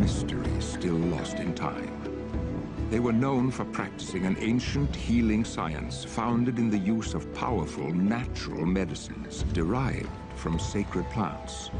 mystery still lost in time. They were known for practicing an ancient healing science founded in the use of powerful natural medicines derived from sacred plants.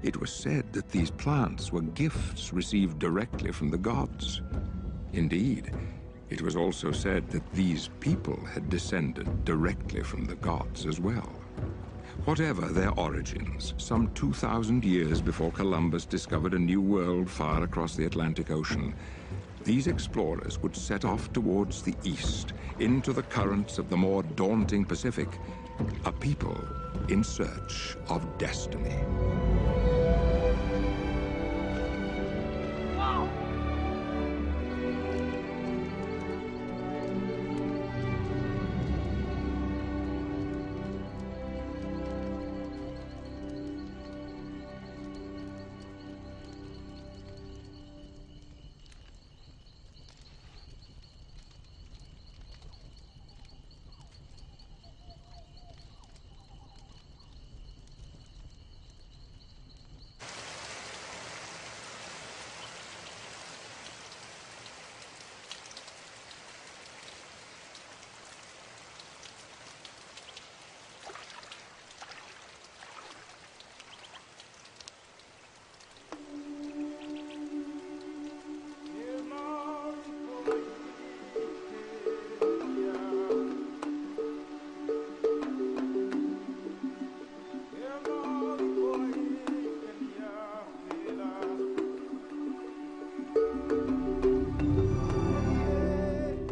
It was said that these plants were gifts received directly from the gods. Indeed, it was also said that these people had descended directly from the gods as well. Whatever their origins, some 2,000 years before Columbus discovered a new world far across the Atlantic Ocean, these explorers would set off towards the east, into the currents of the more daunting Pacific, a people in search of destiny.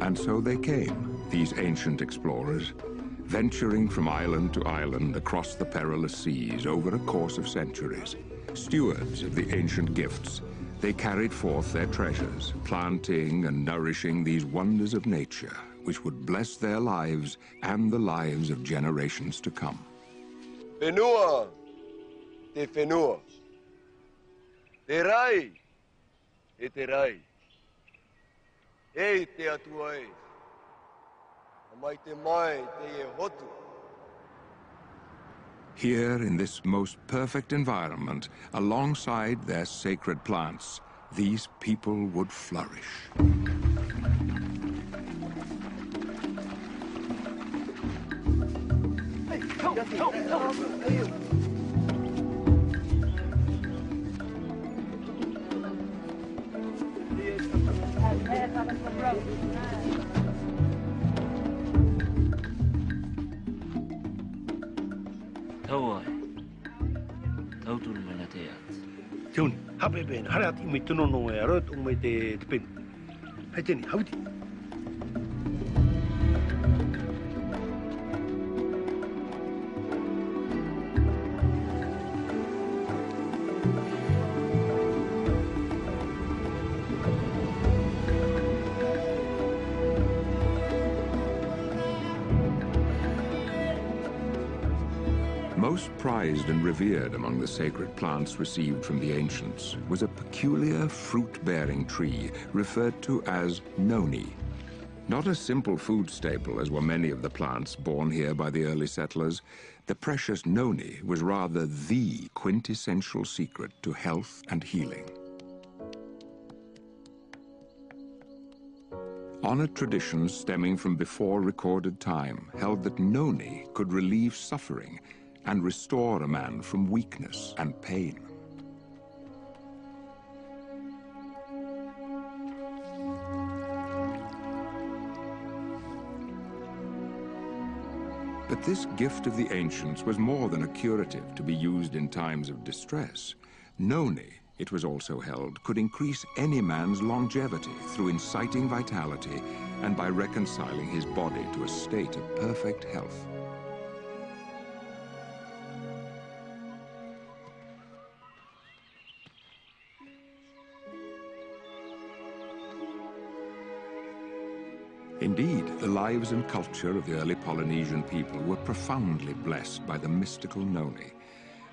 And so they came, these ancient explorers, venturing from island to island across the perilous seas over a course of centuries. Stewards of the ancient gifts, they carried forth their treasures, planting and nourishing these wonders of nature, which would bless their lives and the lives of generations to come. Whenua, te whenua. Te rai, e te rai. E te atua e. Mai te mai te e hotu. Here, in this most perfect environment, alongside their sacred plants, these people would flourish. Hey, come. Tune, happy ben, harat imituno no erot umete pin. Hajeni, howdy. Most prized and revered among the sacred plants received from the ancients was a peculiar fruit-bearing tree referred to as noni. Not a simple food staple, as were many of the plants born here by the early settlers, the precious noni was rather the quintessential secret to health and healing. Honored traditions stemming from before recorded time held that noni could relieve suffering and restore a man from weakness and pain. But this gift of the ancients was more than a curative to be used in times of distress. Noni, it was also held, could increase any man's longevity through inciting vitality and by reconciling his body to a state of perfect health. Indeed, the lives and culture of the early Polynesian people were profoundly blessed by the mystical noni.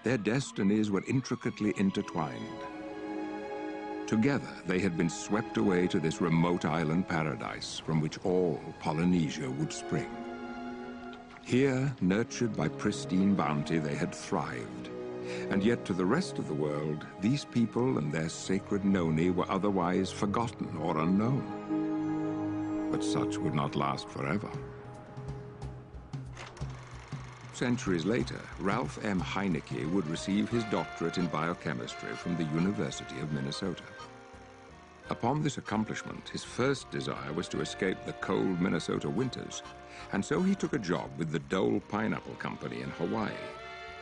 Their destinies were intricately intertwined. Together, they had been swept away to this remote island paradise from which all Polynesia would spring. Here, nurtured by pristine bounty, they had thrived. And yet to the rest of the world, these people and their sacred noni were otherwise forgotten or unknown. But such would not last forever. Centuries later, Ralph M. Heinecke would receive his doctorate in biochemistry from the University of Minnesota. Upon this accomplishment, his first desire was to escape the cold Minnesota winters, and so he took a job with the Dole Pineapple Company in Hawaii.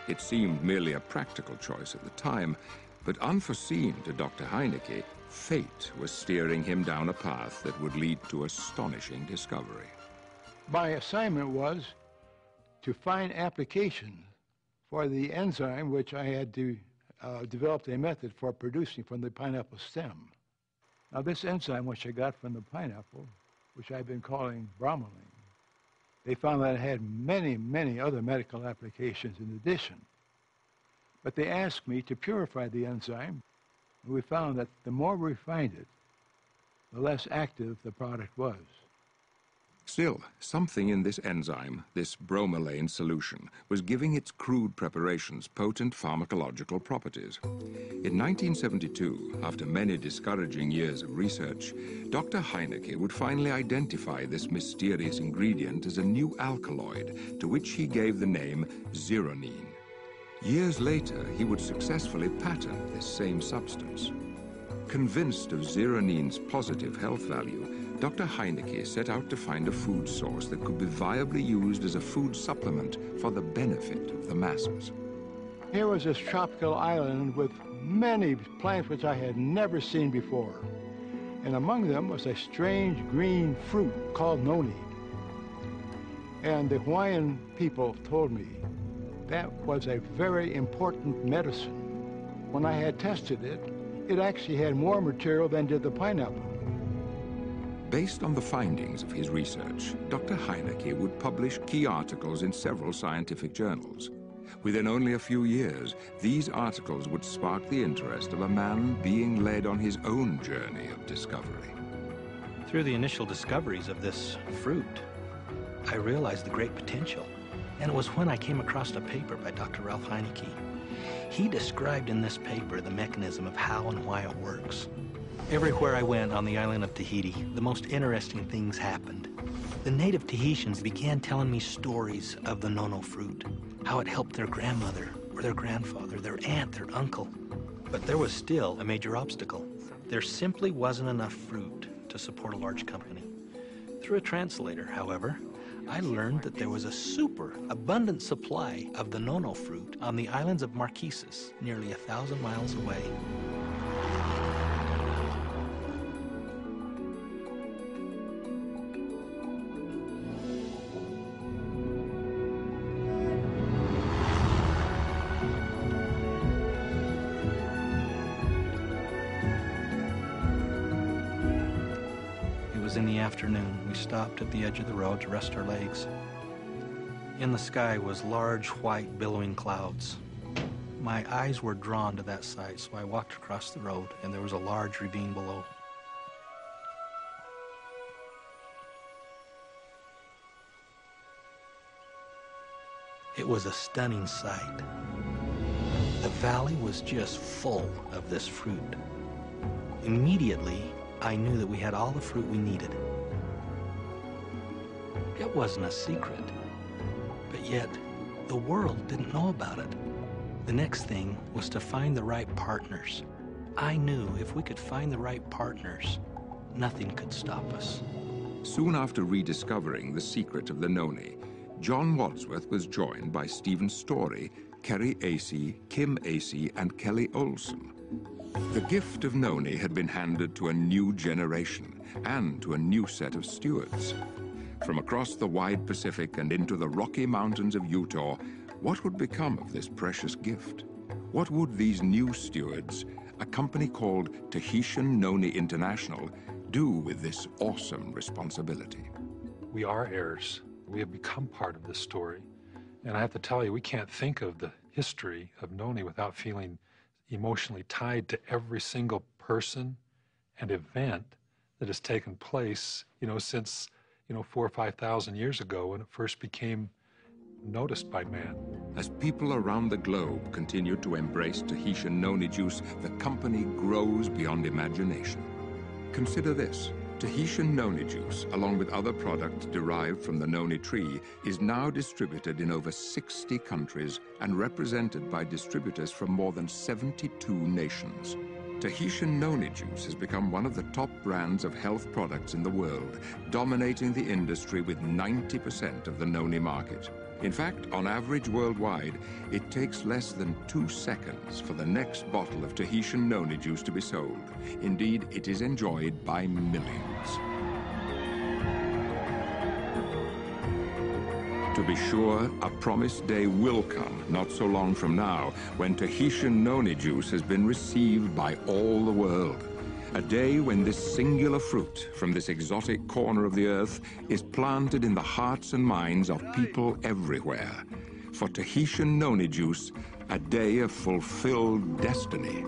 It seemed merely a practical choice at the time, but unforeseen to Dr. Heinecke, fate was steering him down a path that would lead to astonishing discovery. My assignment was to find application for the enzyme which I had to develop a method for producing from the pineapple stem. Now this enzyme which I got from the pineapple, which I've been calling bromelain, they found that it had many, many other medical applications in addition. But they asked me to purify the enzyme, and we found that the more we refined it, the less active the product was. Still, something in this enzyme, this bromelain solution, was giving its crude preparations potent pharmacological properties. In 1972, after many discouraging years of research, Dr. Heinecke would finally identify this mysterious ingredient as a new alkaloid, to which he gave the name zeronine. Years later, he would successfully patent this same substance. Convinced of zeronine's positive health value, Dr. Heinecke set out to find a food source that could be viably used as a food supplement for the benefit of the masses. Here was this tropical island with many plants which I had never seen before. And among them was a strange green fruit called noni. And the Hawaiian people told me that was a very important medicine. When I had tested it, it actually had more material than did the pineapple. Based on the findings of his research, Dr. Heinecke would publish key articles in several scientific journals. Within only a few years, these articles would spark the interest of a man being led on his own journey of discovery. Through the initial discoveries of this fruit, I realized the great potential. And it was when I came across a paper by Dr. Ralph Heinecke. He described in this paper the mechanism of how and why it works. Everywhere I went on the island of Tahiti, the most interesting things happened. The native Tahitians began telling me stories of the nono fruit, how it helped their grandmother or their grandfather, their aunt, their uncle. But there was still a major obstacle. There simply wasn't enough fruit to support a large company. Through a translator, however, I learned that there was a super abundant supply of the nono fruit on the islands of Marquesas, nearly 1,000 miles away. In the afternoon, we stopped at the edge of the road to rest our legs. In the sky was large, white, billowing clouds. My eyes were drawn to that sight, so I walked across the road, and there was a large ravine below. It was a stunning sight. The valley was just full of this fruit. Immediately, I knew that we had all the fruit we needed. It wasn't a secret, but yet the world didn't know about it. The next thing was to find the right partners. I knew if we could find the right partners, nothing could stop us. Soon after rediscovering the secret of the noni, John Wadsworth was joined by Stephen Story, Kerry Acey, Kim Acey, and Kelly Olson. The gift of noni had been handed to a new generation and to a new set of stewards. From across the wide Pacific and into the Rocky Mountains of Utah, what would become of this precious gift? What would these new stewards, a company called Tahitian Noni International, do with this awesome responsibility? We are heirs. We have become part of this story. And I have to tell you, we can't think of the history of noni without feeling emotionally tied to every single person and event that has taken place, since, 4,000 or 5,000 years ago when it first became noticed by man. As people around the globe continue to embrace Tahitian Noni juice, the company grows beyond imagination. Consider this. Tahitian Noni juice, along with other products derived from the noni tree, is now distributed in over 60 countries and represented by distributors from more than 72 nations. Tahitian Noni juice has become one of the top brands of health products in the world, dominating the industry with 90% of the noni market. In fact, on average worldwide, it takes less than 2 seconds for the next bottle of Tahitian Noni juice to be sold. Indeed, it is enjoyed by millions. To be sure, a promised day will come, not so long from now, when Tahitian Noni juice has been received by all the world. A day when this singular fruit from this exotic corner of the earth is planted in the hearts and minds of people everywhere. For Tahitian Noni juice, a day of fulfilled destiny.